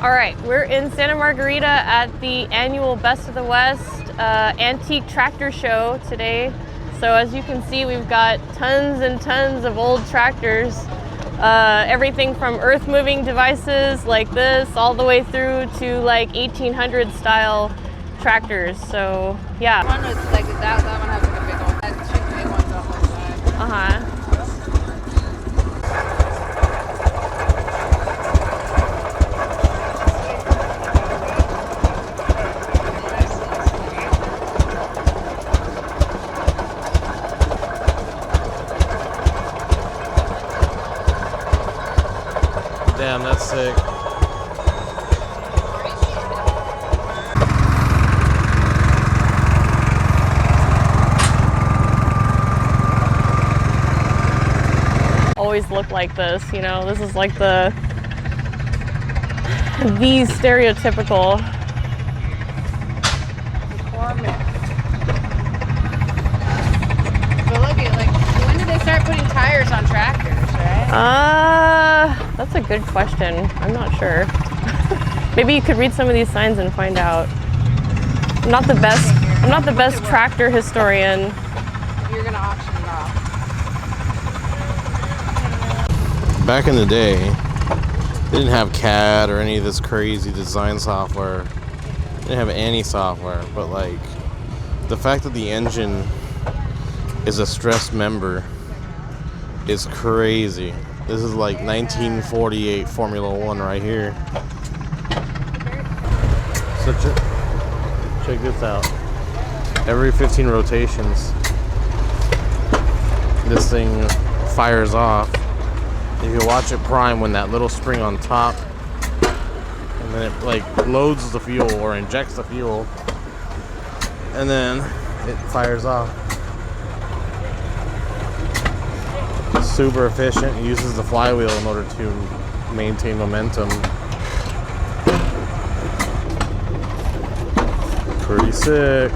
All right, we're in Santa Margarita at the annual Best of the West antique tractor show today. So as you can see, we've got tons and tons of old tractors. Everything from earth-moving devices like this all the way through to like 1800 style tractors. So yeah. One is like that one has like a big old head, two big ones on one side. Uh-huh. Damn, that's sick. Always look like this, you know, this is like the stereotypical. So look at, like, when did they start putting tires on tractors, right? That's a good question. I'm not sure. Maybe you could read some of these signs and find out. I'm not the best tractor historian. You're gonna auction it off. Back in the day, they didn't have CAD or any of this crazy design software. They didn't have any software, but like the fact that the engine is a stressed member is crazy. This is like 1948 Formula One right here. So check this out. Every 15 rotations, this thing fires off. If you watch it prime when that little spring on top, and then it like loads the fuel or injects the fuel, and then it fires off. Super efficient. It uses the flywheel in order to maintain momentum. Pretty sick.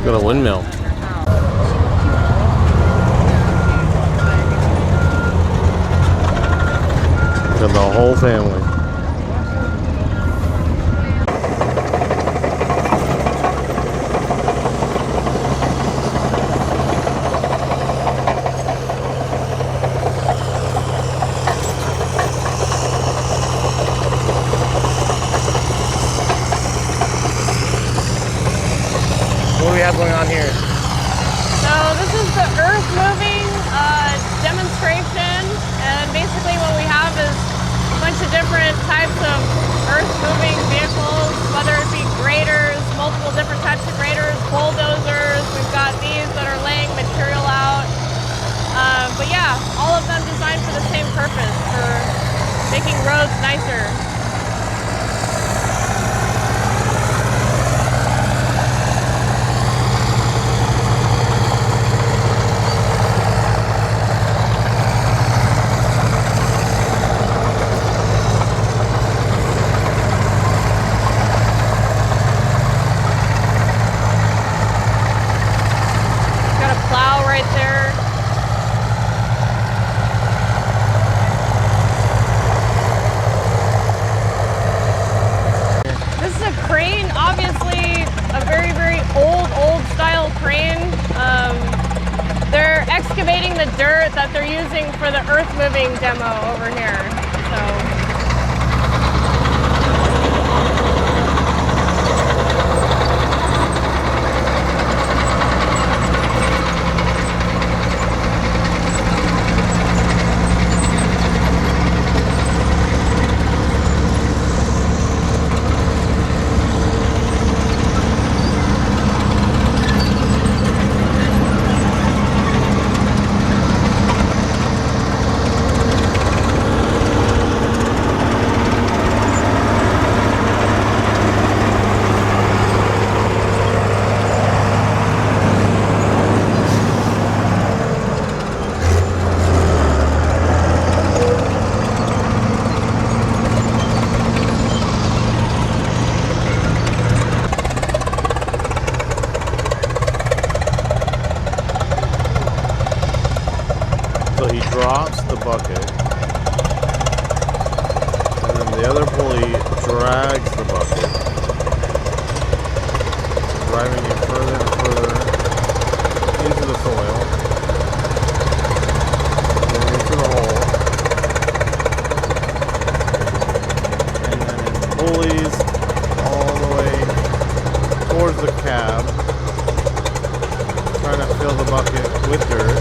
Got a windmill. Got the whole family. What do we have going on here? So this is the earth moving demonstration, and basically what we have is a bunch of different types of earth moving vehicles, whether it be graders, multiple different types of graders, bulldozers. We've got these that are laying material out. But yeah, all of them designed for the same purpose, for making roads nicer. Excavating the dirt that they're using for the earth moving demo over here. So he drops the bucket, and then the other pulley drags the bucket, driving it further and further into the soil, and into the hole, and then it pulleys all the way towards the cab, trying to fill the bucket with dirt.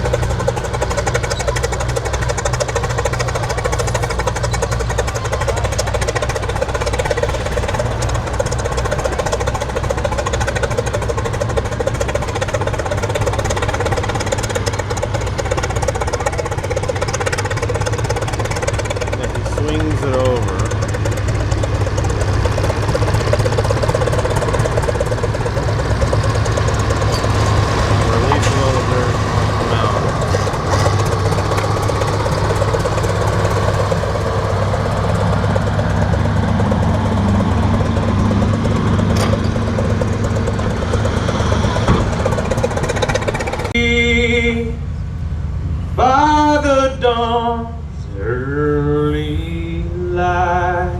Swings it over. Release a little dirt on the mound. By the dawn's early light,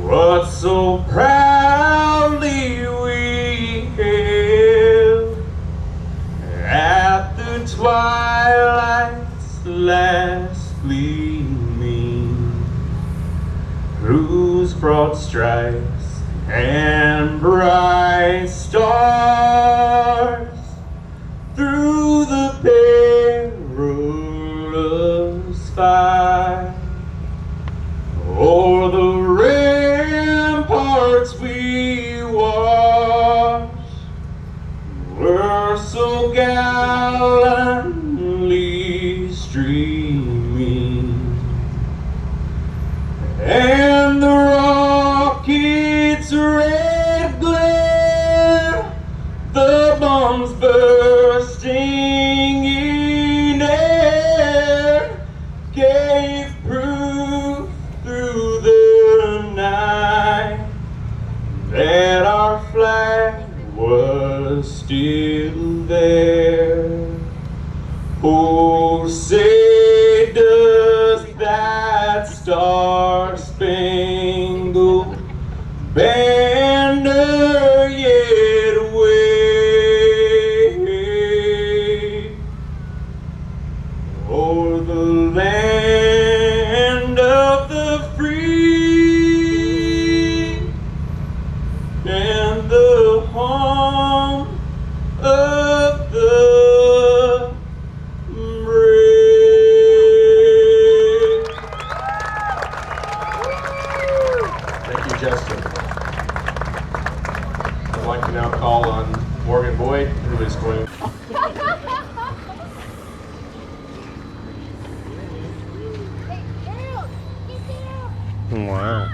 what so proudly we hailed at the twilight's last gleaming, whose broad stripes and bright stars through the perilous fight, o'er the ramparts we watched, were so gallantly streaming, and the rocket's red glare, the bombs bursting in air, gave proof through the night that our flag was still there. Oh, say does that star-spangled banner yet wave o'er the land of the free and the home of the brave. Thank you, Justin. I'd like to now call on Morgan Boyd, who is going. Wow.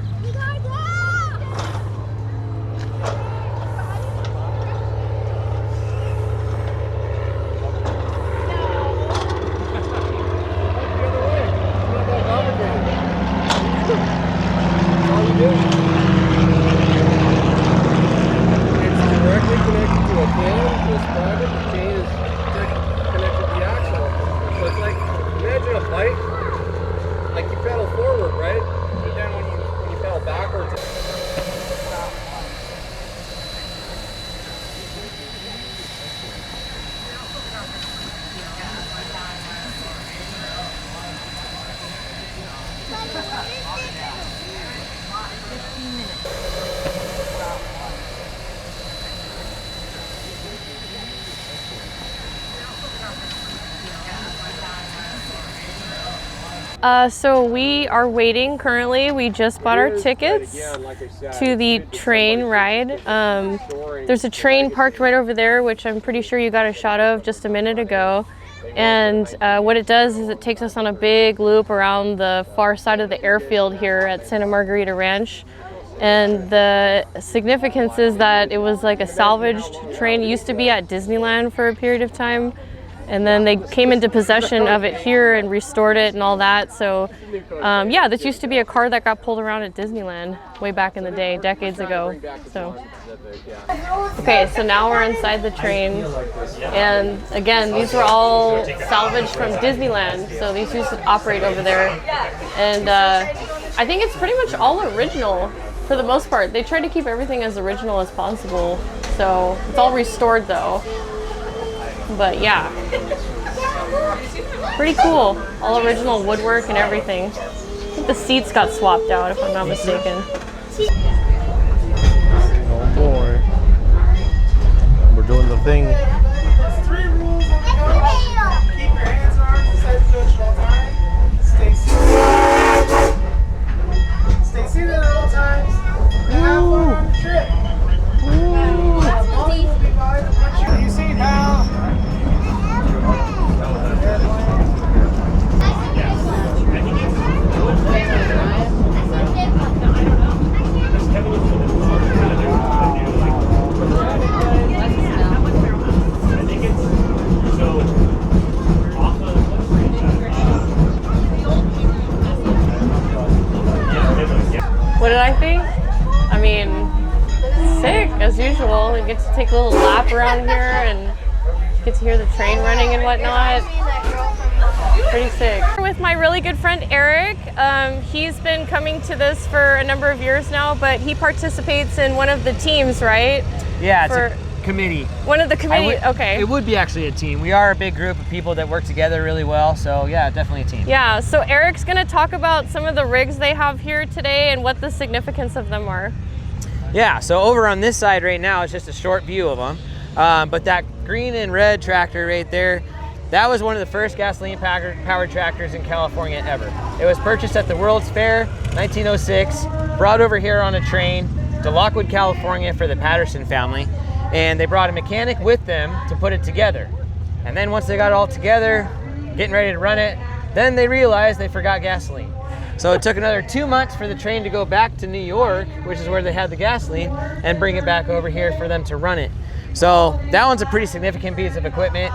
So we are waiting currently. We just bought our tickets to the train ride. There's a train parked right over there, which I'm pretty sure you got a shot of just a minute ago. And what it does is it takes us on a big loop around the far side of the airfield here at Santa Margarita Ranch. And the significance is that it was like a salvaged train. It used to be at Disneyland for a period of time. And then they came into possession of it here and restored it and all that. So yeah, this used to be a car that got pulled around at Disneyland way back in the day, decades ago. So okay, so now we're inside the train, and again, these were all salvaged from Disneyland, so these used to operate over there. And I think it's pretty much all original for the most part. They try to keep everything as original as possible, so it's all restored though. But yeah, pretty cool. All original woodwork and everything. I think the seats got swapped out, if I'm not mistaken. Oh boy. We're doing the thing. There's 3 rules on the bus. Keep your hands on arms inside the coach at all times. Stay seated. Stay seated at all times. And have fun on the trip. Molly will be by to put you. Have you seen how? What did I think? I mean, sick as usual. You get to take a little lap around here and get to hear the train running and whatnot. Pretty sick. With my really good friend Eric. He's been coming to this for a number of years now, but he participates in one of the teams, right? Yeah, it's a committee. One of the committee, okay. It would be actually a team. We are a big group of people that work together really well, so yeah, definitely a team. Yeah, so Eric's gonna talk about some of the rigs they have here today and what the significance of them are. Yeah, so over on this side right now, it's just a short view of them. But that green and red tractor right there, that was one of the first gasoline-powered tractors in California ever. It was purchased at the World's Fair, 1906, brought over here on a train to Lockwood, California for the Patterson family. And they brought a mechanic with them to put it together. And then once they got it all together, getting ready to run it, then they realized they forgot gasoline. So it took another 2 months for the train to go back to New York, which is where they had the gasoline, and bring it back over here for them to run it. So that one's a pretty significant piece of equipment.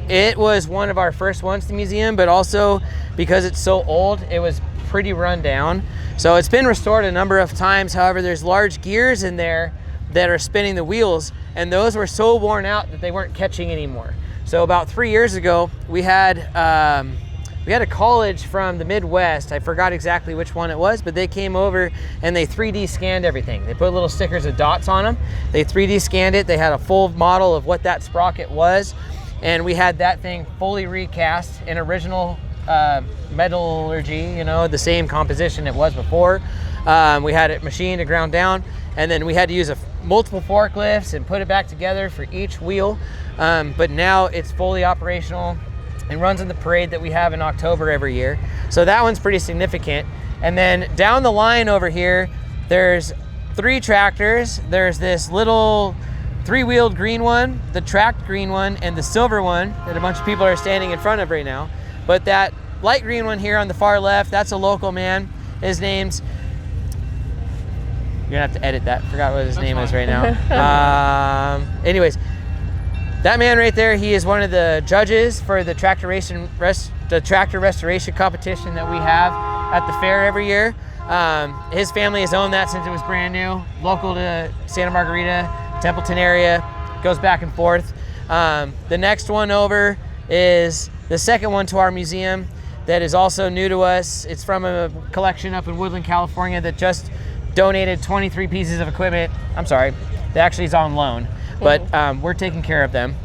It was one of our first ones to the museum, but also because it's so old, it was pretty run down. So it's been restored a number of times. However, there's large gears in there that are spinning the wheels, and those were so worn out that they weren't catching anymore. So about 3 years ago, we had a college from the Midwest. I forgot exactly which one it was, but they came over and they 3D scanned everything. They put little stickers of dots on them. They 3D scanned it. They had a full model of what that sprocket was, and we had that thing fully recast in original metallurgy, you know, the same composition it was before. We had it machined and ground down, and then we had to use multiple forklifts and put it back together for each wheel. But now it's fully operational and runs in the parade that we have in October every year. So that one's pretty significant. And then down the line over here, there's 3 tractors. There's this little 3-wheeled green one, the tracked green one, and the silver one that a bunch of people are standing in front of right now. But that light green one here on the far left, that's a local man. His name's, you're gonna have to edit that. Forgot what his name is right now. Anyways, that man right there, he is one of the judges for the tractor restoration competition that we have at the fair every year. His family has owned that since it was brand new, local to Santa Margarita, Templeton area, goes back and forth. The next one over is the second one to our museum that is also new to us. It's from a collection up in Woodland, California that just donated 23 pieces of equipment. I'm sorry, that actually is on loan, but we're taking care of them.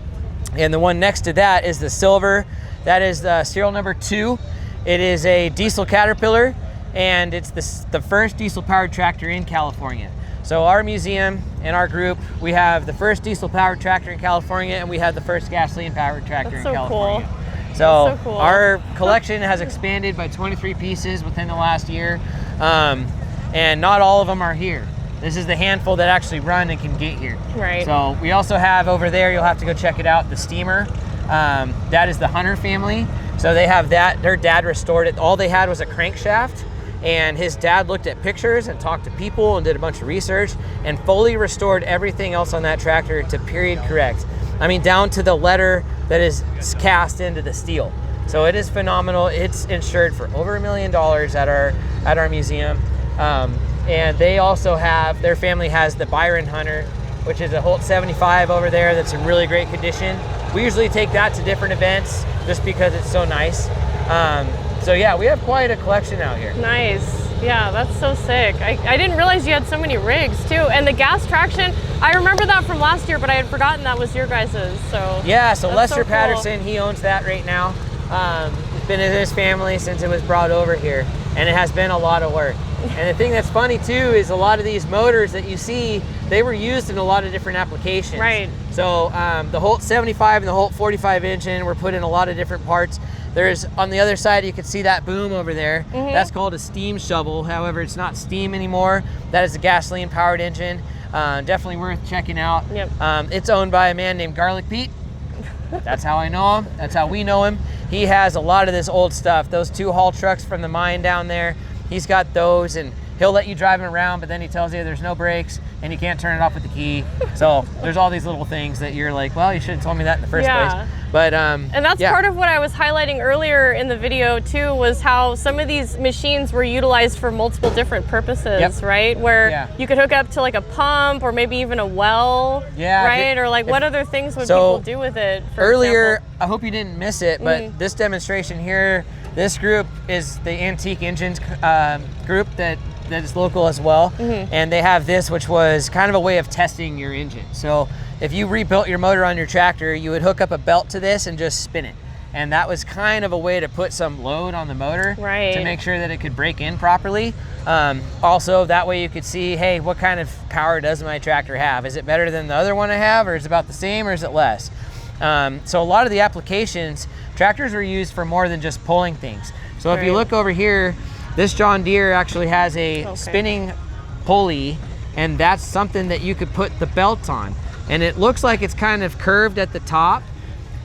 And the one next to that is the silver. That is the serial number 2. It is a diesel Caterpillar, and it's the first diesel-powered tractor in California. So our museum and our group, we have the first diesel-powered tractor in California, and we have the first gasoline-powered tractor in California. Cool. So cool. Our collection has expanded by 23 pieces within the last year, and not all of them are here. This is the handful that actually run and can get here. Right. So we also have over there, you'll have to go check it out, the steamer. That is the Hunter family. So they have that, their dad restored it. All they had was a crankshaft, and his dad looked at pictures and talked to people and did a bunch of research and fully restored everything else on that tractor to period correct. I mean, down to the letter that is cast into the steel. So it is phenomenal. It's insured for over $1 million at our museum. And they also have, their family has the Byron Hunter, which is a Holt 75 over there that's in really great condition. We usually take that to different events just because it's so nice. So yeah, we have quite a collection out here. Nice. Yeah, that's so sick. I didn't realize you had so many rigs too. And the gas traction, I remember that from last year, but I had forgotten that was your guys's. So yeah, so Lester so cool. Patterson, he owns that right now. It's been in his family since it was brought over here, and it has been a lot of work. And the thing that's funny too is a lot of these motors that you see, they were used in a lot of different applications. Right. So the Holt 75 and the Holt 45 engine were put in a lot of different parts. There's, on the other side, you can see that boom over there. Mm-hmm. That's called a steam shovel. However, it's not steam anymore. That is a gasoline powered engine. Definitely worth checking out. Yep. It's owned by a man named Garlic Pete. That's how I know him. That's how we know him. He has a lot of this old stuff. Those 2 haul trucks from the mine down there, he's got those, and he'll let you drive him around, but then he tells you there's no brakes and you can't turn it off with the key. So there's all these little things that you're like, well, you should have told me that in the first place. But and that's part of what I was highlighting earlier in the video too, was how some of these machines were utilized for multiple different purposes, right? Where you could hook up to like a pump or maybe even a well, right? Or like what other things would people do with it? For earlier, example? I hope you didn't miss it, but this demonstration here, this group is the Antique Engines group that is local as well. And they have this, which was kind of a way of testing your engine. So if you rebuilt your motor on your tractor, you would hook up a belt to this and just spin it. And that was kind of a way to put some load on the motor to make sure that it could break in properly. Also, that way you could see, hey, what kind of power does my tractor have? Is it better than the other one I have, or is it about the same, or is it less? So a lot of the applications, tractors are used for more than just pulling things. So if you look over here, this John Deere actually has a spinning pulley, and that's something that you could put the belt on. And it looks like it's kind of curved at the top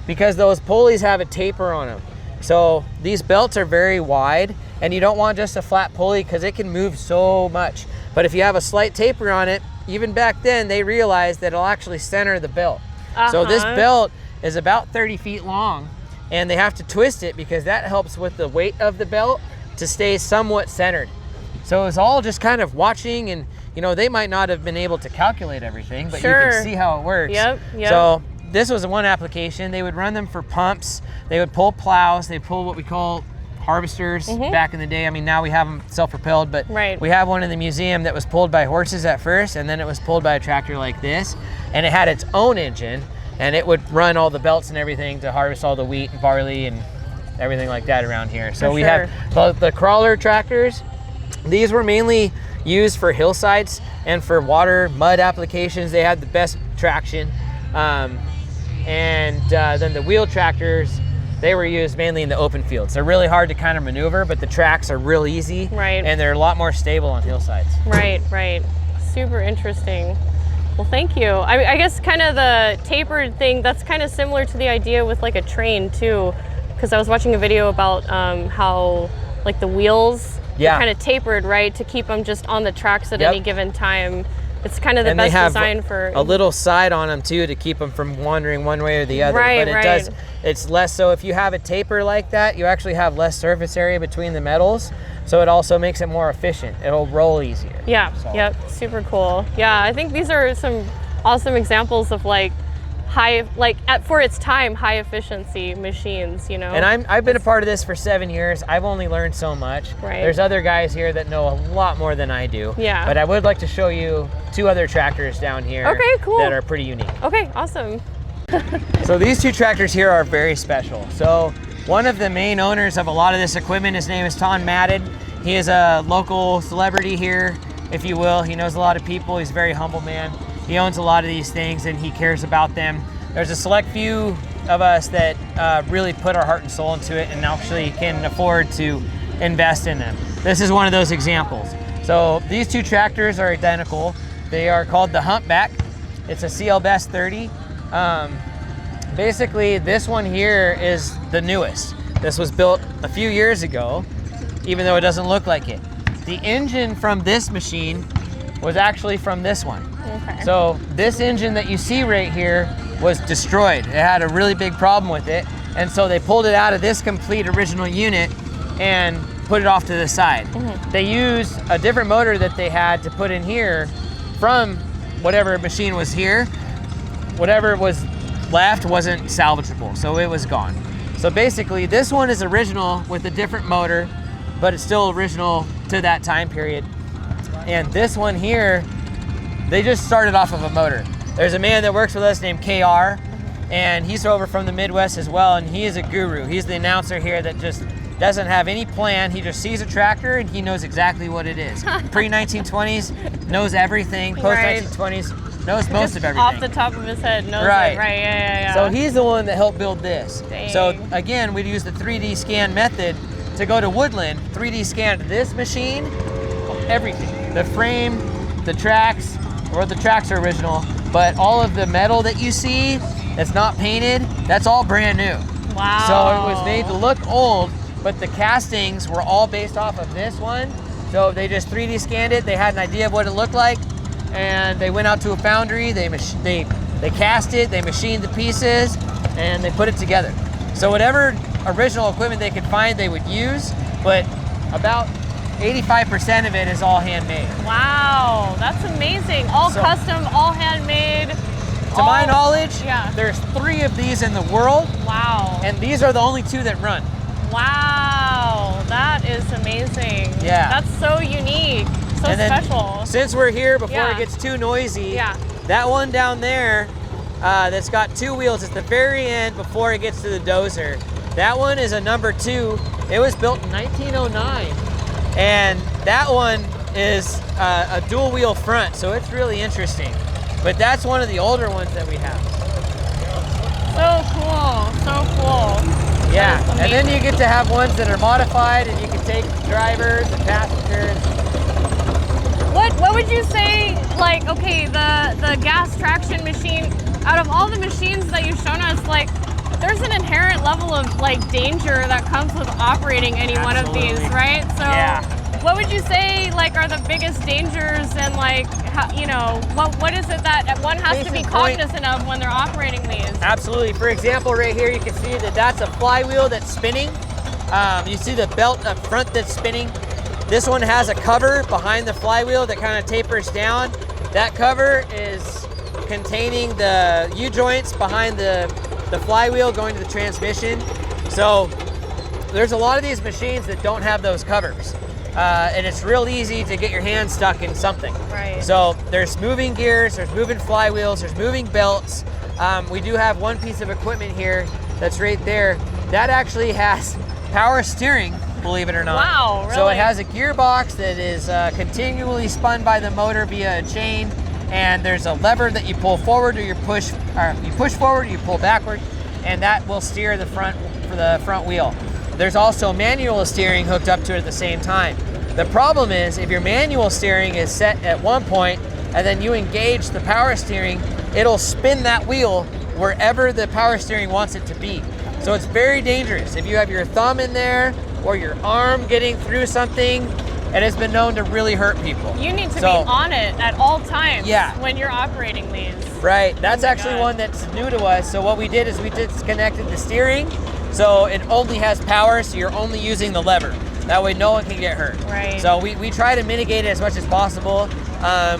because those pulleys have a taper on them. So these belts are very wide, and you don't want just a flat pulley because it can move so much. But if you have a slight taper on it, even back then they realized that it'll actually center the belt. So this belt is about 30 feet long, and they have to twist it because that helps with the weight of the belt to stay somewhat centered. So it's all just kind of watching, and you know, they might not have been able to calculate everything, but you can see how it works. So this was one application. They would run them for pumps. They would pull plows. They pull what we call harvesters back in the day. I mean, now we have them self-propelled, but we have one in the museum that was pulled by horses at first, and then it was pulled by a tractor like this, and it had its own engine, and it would run all the belts and everything to harvest all the wheat and barley and everything like that around here. So we have both the crawler tractors. These were mainly used for hillsides and for water, mud applications. They had the best traction. Then the wheel tractors, they were used mainly in the open fields. They're really hard to kind of maneuver, but the tracks are real easy. And they're a lot more stable on hillsides. Right. Super interesting. Well, thank you. I guess kind of the tapered thing, that's kind of similar to the idea with like a train too, because I was watching a video about how like the wheels are kind of tapered, right, to keep them just on the tracks at any given time. It's kind of the best design for a little side on them too to keep them from wandering one way or the other. But it's less so. If you have a taper like that, you actually have less surface area between the metals, so it also makes it more efficient. It'll roll easier. Super cool. I think these are some awesome examples of like for its time, high efficiency machines, you know. And I've been a part of this for 7 years. I've only learned so much. There's other guys here that know a lot more than I do. But I would like to show you 2 other tractors down here that are pretty unique. Okay, awesome. So these 2 tractors here are very special. So one of the main owners of a lot of this equipment, his name is Tom Madden. He is a local celebrity here, if you will. He knows a lot of people. He's a very humble man. He owns a lot of these things and he cares about them. There's a select few of us that really put our heart and soul into it and actually can afford to invest in them. This is one of those examples. So these 2 tractors are identical. They are called the Humpback. It's a CL Best 30. Basically, this one here is the newest. This was built a few years ago, even though it doesn't look like it. The engine from this machine was actually from this one. So this engine that you see right here was destroyed. It had a really big problem with it. And so they pulled it out of this complete original unit and put it off to the side. They used a different motor that they had to put in here from whatever machine was here. Whatever was left wasn't salvageable, so it was gone. So basically this one is original with a different motor, but it's still original to that time period. And this one here, they just started off of a motor. There's a man that works with us named KR, and he's over from the Midwest as well, and he is a guru. He's the announcer here that just doesn't have any plan. He just sees a tractor and he knows exactly what it is. Pre-1920s, knows everything. Post-1920s, knows most of everything. Off the top of his head, knows it. Right, yeah. So he's the one that helped build this. Dang. So again, we'd use the 3D scan method to go to Woodland, 3D scanned this machine, everything. The frame, the tracks, or the tracks are original, but all of the metal that you see that's not painted, that's all brand new. Wow. So it was made to look old, but the castings were all based off of this one. So they just 3D scanned it, they had an idea of what it looked like, and they went out to a foundry, they cast it, they machined the pieces, and they put it together. So whatever original equipment they could find, they would use, but about 85% of it is all handmade. Wow, that's amazing. All custom, all handmade. To my knowledge, there's 3 of these in the world. Wow. And these are the only 2 that run. Wow, that is amazing. Yeah. That's so unique, so and then, special. Since we're here, before it gets too noisy, that one down there that's got 2 wheels at the very end before it gets to the dozer, that one is a number 2. It was built in 1909. And that one is a dual wheel front, so it's really interesting. But that's one of the older ones that we have. So cool. Yeah, and then you get to have ones that are modified, and you can take drivers and passengers. What would you say, like, okay, the gas traction machine, out of all the machines that you've shown us, like, there's an inherent level of, like, danger that comes with operating any one of these, right? So what would you say, like, are the biggest dangers, and, like, how, you know, what is it that one has to be cognizant of when they're operating these? Absolutely. For example, right here, you can see that that's a flywheel that's spinning. You see the belt up front that's spinning. This one has a cover behind the flywheel that kind of tapers down. That cover is containing the U-joints behind the flywheel going to the transmission. So there's a lot of these machines that don't have those covers. And it's real easy to get your hand stuck in something. Right. So there's moving gears, there's moving flywheels, there's moving belts. We do have one piece of equipment here that's right there. That actually has power steering, believe it or not. Wow, really? So it has a gearbox that is continually spun by the motor via a chain, and there's a lever that you pull forward, or you push forward, you pull backward, and that will steer the front for the front wheel. There's also manual steering hooked up to it at the same time. The problem is, if your manual steering is set at one point and then you engage the power steering, it'll spin that wheel wherever the power steering wants it to be. So it's very dangerous. If you have your thumb in there or your arm getting through something, it has been known to really hurt people. You need to be on it at all times when you're operating these. Right, that's actually one that's new to us. So what we did is we disconnected the steering, so it only has power, so you're only using the lever. That way no one can get hurt. Right. So we try to mitigate it as much as possible.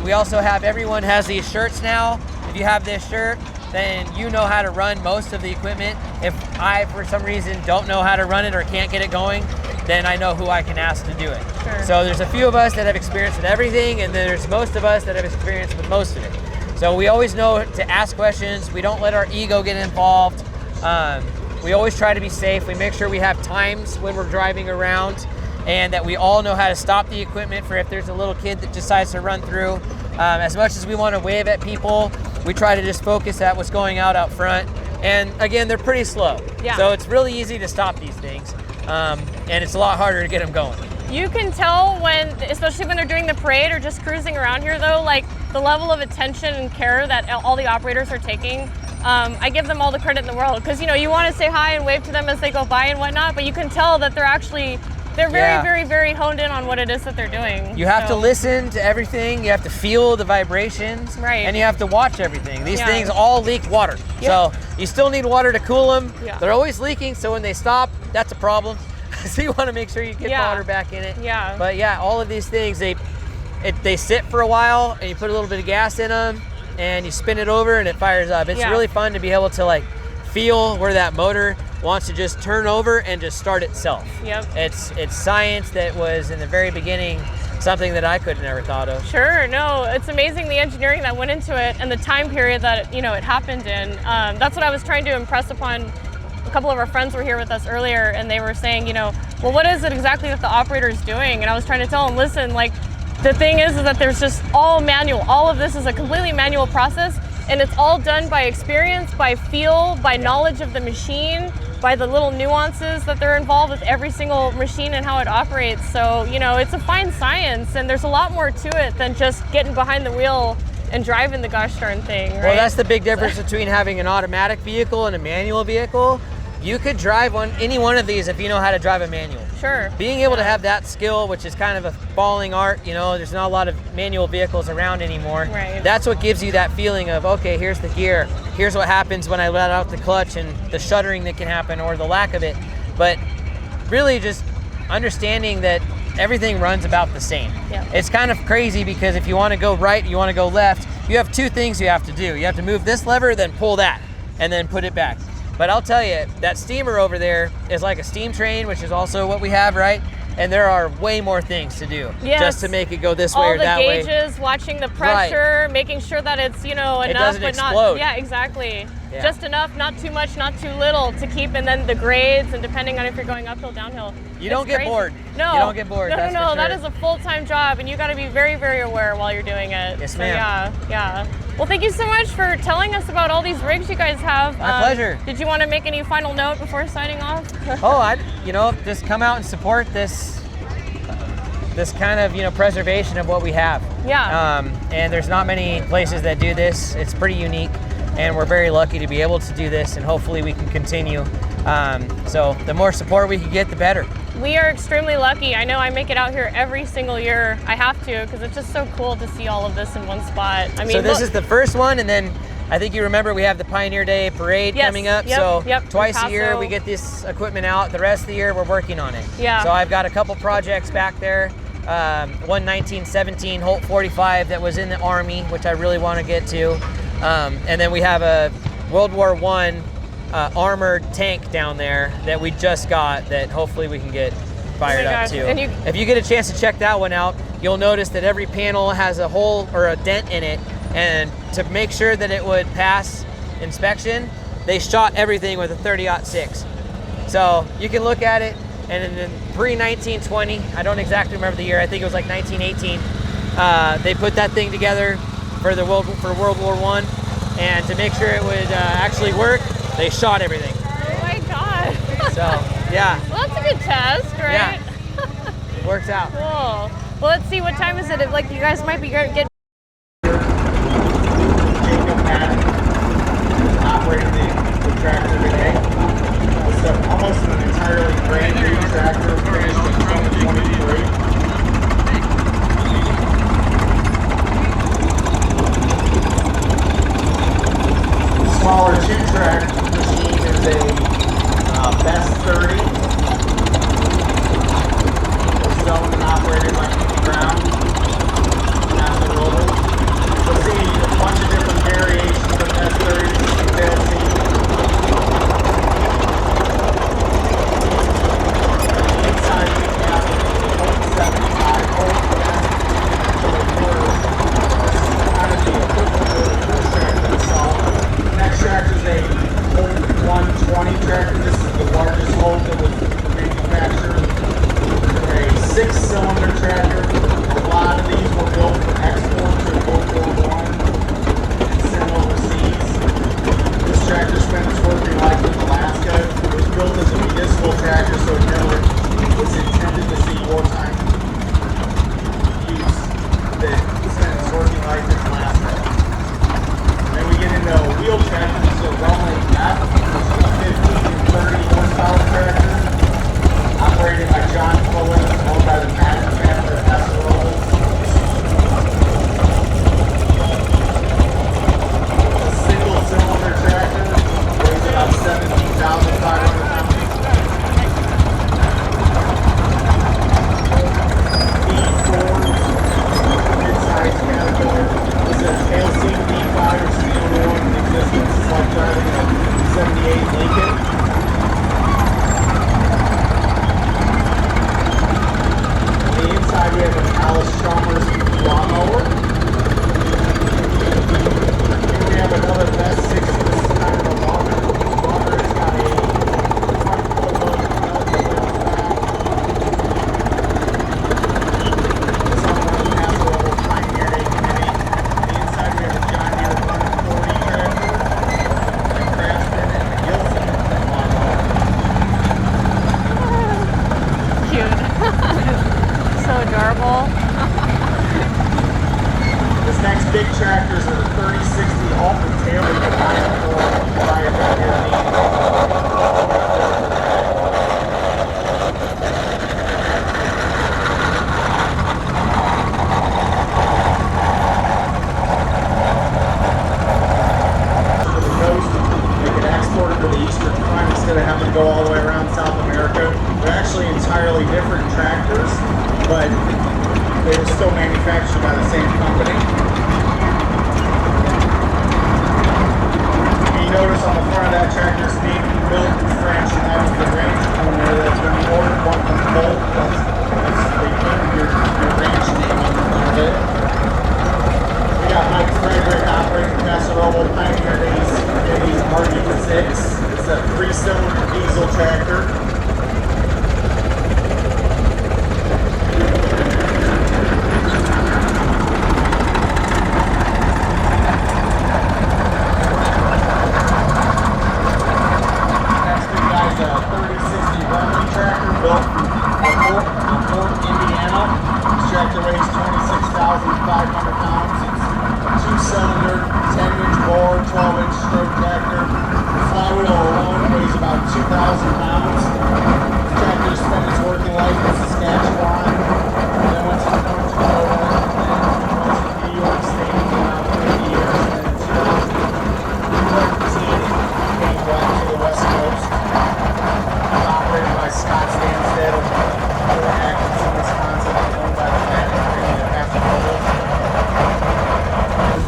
We also have, everyone has these shirts now. If you have this shirt, then you know how to run most of the equipment. If I, for some reason, don't know how to run it or can't get it going, then I know who I can ask to do it. Sure. So there's a few of us that have experience with everything, and there's most of us that have experience with most of it. So we always know to ask questions. We don't let our ego get involved. We always try to be safe. We make sure we have times when we're driving around, and that we all know how to stop the equipment for if there's a little kid that decides to run through. As much as we want to wave at people, we try to just focus at what's going out front. And again, they're pretty slow. Yeah. So it's really easy to stop these things. And it's a lot harder to get them going. You can tell when, especially when they're doing the parade or just cruising around here though, like the level of attention and care that all the operators are taking. I give them all the credit in the world, because you know, you want to say hi and wave to them as they go by and whatnot, but you can tell that they're actually They're very, Yeah. very, very honed in on what it is that they're doing. You have to So- listen to everything. You have to feel the vibrations. Right. And you have to watch everything. These Yeah. things all leak water. Yep. So you still need water to cool them. Yeah. They're always leaking, so when they stop, that's a problem. So you want to make sure you get Yeah. water back in it. Yeah. But yeah, all of these things, they sit for a while, and you put a little bit of gas in them, and you spin it over, and it fires up. It's Yeah. really fun to be able to like feel where that motor wants to just turn over and just start itself. Yep. It's science that was in the very beginning something that I could have never thought of. Sure, no, it's amazing the engineering that went into it and the time period that it happened in. That's what I was trying to impress upon. A couple of our friends were here with us earlier, and they were saying, well, what is it exactly that the operator is doing? And I was trying to tell them, listen, like, the thing is that there's just all manual. All of this is a completely manual process, and it's all done by experience, by feel, by knowledge of the machine, by the little nuances that they're involved with every single machine and how it operates. So, it's a fine science, and there's a lot more to it than just getting behind the wheel and driving the gosh darn thing, right? Well, that's the big difference between having an automatic vehicle and a manual vehicle. You could drive any one of these if you know how to drive a manual. Sure. Being able to have that skill, which is kind of a falling art, there's not a lot of manual vehicles around anymore. Right. That's what gives you that feeling of, okay, here's the gear. Here's what happens when I let out the clutch and the shuddering that can happen or the lack of it. But really just understanding that everything runs about the same. Yeah. It's kind of crazy because if you want to go right, you want to go left, you have two things you have to do. You have to move this lever, then pull that, and then put it back. But I'll tell you, that steamer over there is like a steam train, which is also what we have, right? And there are way more things to do Yes. just to make it go this way All or the that way. gauges, watching the pressure, making sure that it's, enough, doesn't but explode. not. Yeah, exactly. Yeah. Just enough, not too much, not too little to keep, and then the grades, and depending on if you're going uphill, downhill. You don't It's get crazy. bored. No, You don't get bored, No, that's no, for that sure. is a full-time job, and you got to be very, very aware while you're doing it. Yes, So, ma'am. Yeah. Well, thank you so much for telling us about all these rigs you guys have. My pleasure. Did you want to make any final note before signing off? Just come out and support this kind of, preservation of what we have. Yeah. And there's not many places that do this. It's pretty unique, and we're very lucky to be able to do this, and hopefully we can continue. So the more support we can get, the better. We are extremely lucky. I know I make it out here every single year. I have to, because it's just so cool to see all of this in one spot. I mean, So this look- is the first one, and then I think you remember we have the Pioneer Day Parade Yes, coming up. yep, So yep, twice a in year Paso. we get this equipment out. The rest of the year we're working on it. Yeah. So I've got a couple projects back there. One 1917 Holt 45 that was in the Army, which I really want to get to. And then we have a World War I armored tank down there that we just got that hopefully we can get fired up gosh. too. And If you get a chance to check that one out, you'll notice that every panel has a hole or a dent in it, and to make sure that it would pass inspection, they shot everything with a 30-06. So you can look at it, and in pre-1920, I don't exactly remember the year, I think it was like 1918, they put that thing together for World War I, and to make sure it would actually work, they shot everything. Oh my God. So, yeah, Well, that's a good test, right? Yeah. Works out. Cool. Well, let's see, what time is it? Like, you guys might be getting. Operating the tractor today. It's almost an entirely brand new tractor finished in 2023. The smaller two-track machine is a Best 30. It's owned and operated by Andy Brown, National Road Pioneer RD6. It's a 3-cylinder diesel tractor. Tractor weighs 26,500 pounds. It's 2-cylinder, 10-inch bore, 12-inch stroke tractor. The flywheel alone weighs about 2,000 pounds. The tractor spent its working life in Saskatchewan, and then went to North Dakota, and then went to New York State for about 30 years. And in 2013, it came back to the West Coast. It's operated by Scott Stanstead of Atkinson, Wisconsin, owned by the family of Pastor Nobles.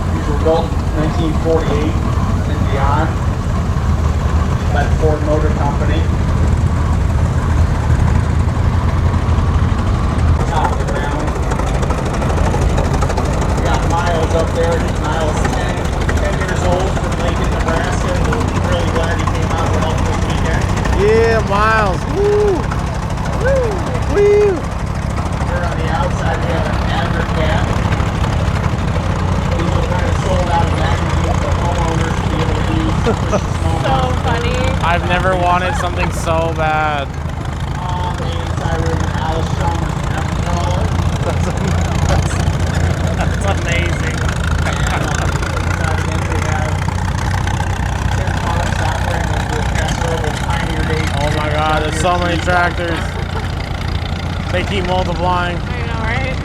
These were built in 1948 and beyond by the Ford Motor Company. Top of the ground. We got Miles up there. Miles 10 years old from Lincoln, Nebraska. We're really glad he came out to help this weekend. Yeah, Miles. Woo! Woo! Woo! Here on the outside we have an Adder Cat. These are kind of sold out of magazines for homeowners to be able to use. So funny. I've never wanted something so bad. On the inside we have an Alice Chalmers Crawler. That's amazing. And on the inside again we have Tim Parks operating with Castro with Pioneer Day. Oh my God, there's so many tractors. They keep multiplying. I know, right?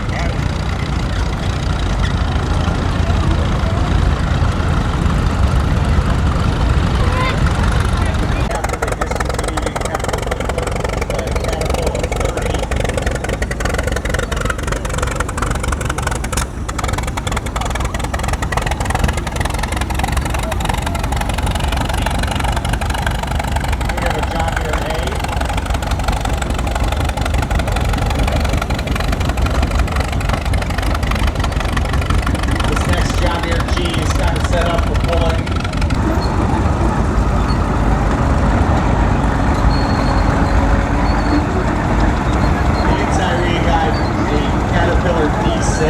After they discontinued and kept the Caterpillar 30. We have a John Deere A. This next John Deere G is kind of set up for pulling. The inside we got a Caterpillar D6.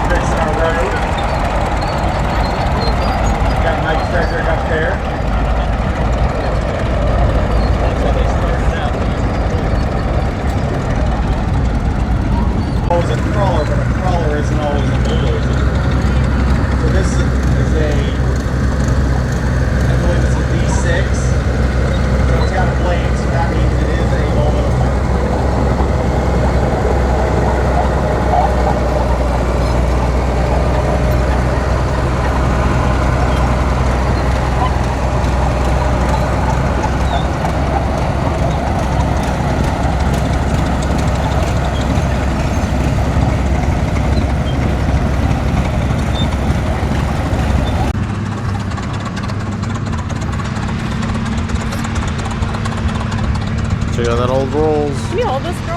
Chris in our road. Got Mike Frederick up there. Always a crawler, but a crawler isn't always a bulldozer. So this is I believe it's a D6. So it's got a blade, so that means it is a low level. Check out that old rolls. Can you hold this, girl?